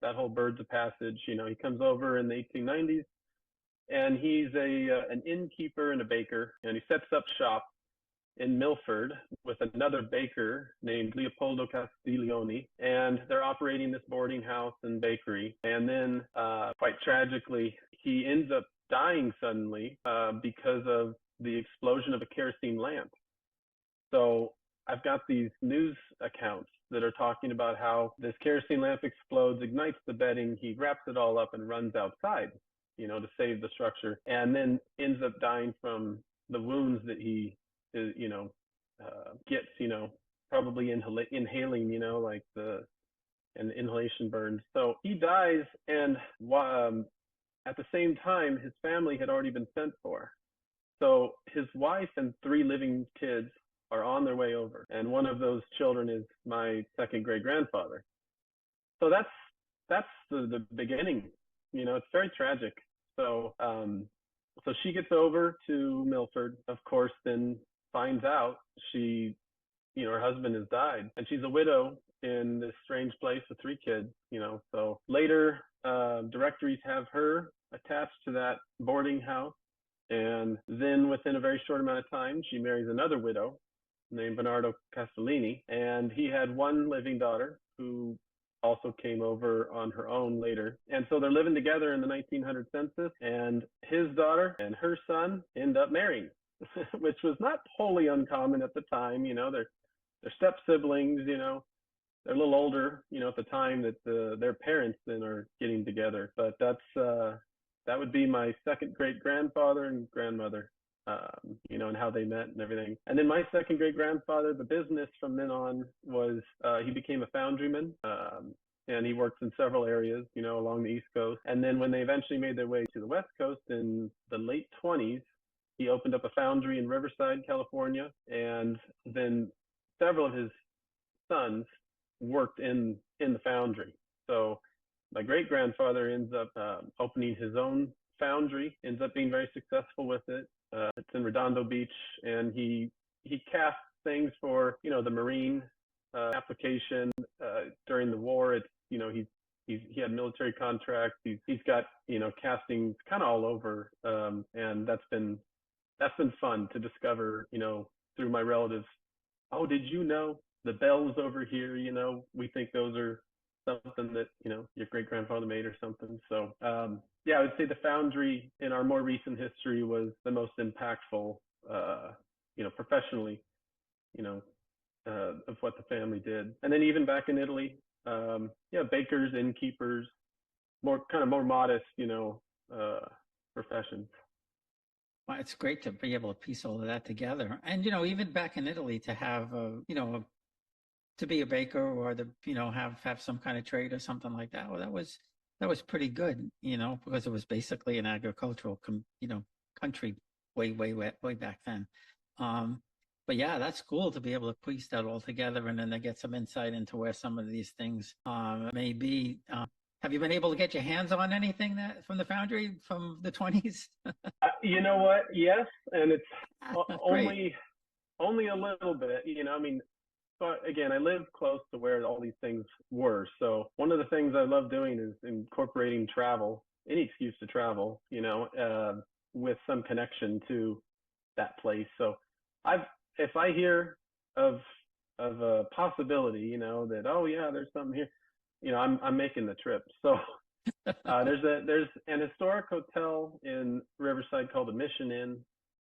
that whole birds of passage. He comes over in the 1890s, and he's an innkeeper and a baker, and he sets up shop in Milford with another baker named Leopoldo Castiglione, and they're operating this boarding house and bakery. And then, quite tragically, he ends up dying suddenly because of the explosion of a kerosene lamp. So I've got these news accounts that are talking about how this kerosene lamp explodes, ignites the bedding, he wraps it all up and runs outside, to save the structure, and then ends up dying from the wounds that he gets, probably inhaling, like and inhalation burns. So he dies, and at the same time, his family had already been sent for. So his wife and 3 living kids are on their way over, and one of those children is my second great grandfather. So that's the beginning. It's very tragic. So so she gets over to Milford, of course, then finds out her husband has died, and she's a widow in this strange place with 3 kids. So later directories have her attached to that boarding house, and then within a very short amount of time, she marries another widow named Bernardo Castellini, and he had 1 living daughter who also came over on her own later. And so they're living together in the 1900 census, and his daughter and her son end up marrying, which was not wholly uncommon at the time. They're step siblings, they're a little older, at the time that their parents then are getting together. But that would be my second great grandfather and grandmother, and how they met and everything. And then my second great grandfather, the business from then on was he became a foundryman, and he worked in several areas, along the East Coast. And then when they eventually made their way to the West Coast in the late 20s, he opened up a foundry in Riverside, California, and then several of his sons worked in the foundry. So my great grandfather ends up opening his own foundry, ends up being very successful with it. It's in Redondo Beach, and he cast things for the marine application during the war. It's he had military contracts. He's got castings kind of all over, and that's been fun to discover through my relatives. Oh, did you know the bells over here? We think those are something that your great grandfather made or something. So yeah, I would say the foundry in our more recent history was the most impactful, professionally, of what the family did. And then even back in Italy, bakers, innkeepers, more modest, professions. Well, it's great to be able to piece all of that together. And, even back in Italy to have, to be a baker or have some kind of trade or something like that. Well, that was pretty good, because it was basically an agricultural, country way back then. But yeah, that's cool to be able to piece that all together and then to get some insight into where some of these things may be. Have you been able to get your hands on anything that from the foundry from the 20s? You know what? Yes, and it's only a little bit. But again, I live close to where all these things were. So one of the things I love doing is incorporating travel, any excuse to travel, with some connection to that place. So if I hear of a possibility, that, oh yeah, there's something here, I'm making the trip. So there's an historic hotel in Riverside called the Mission Inn,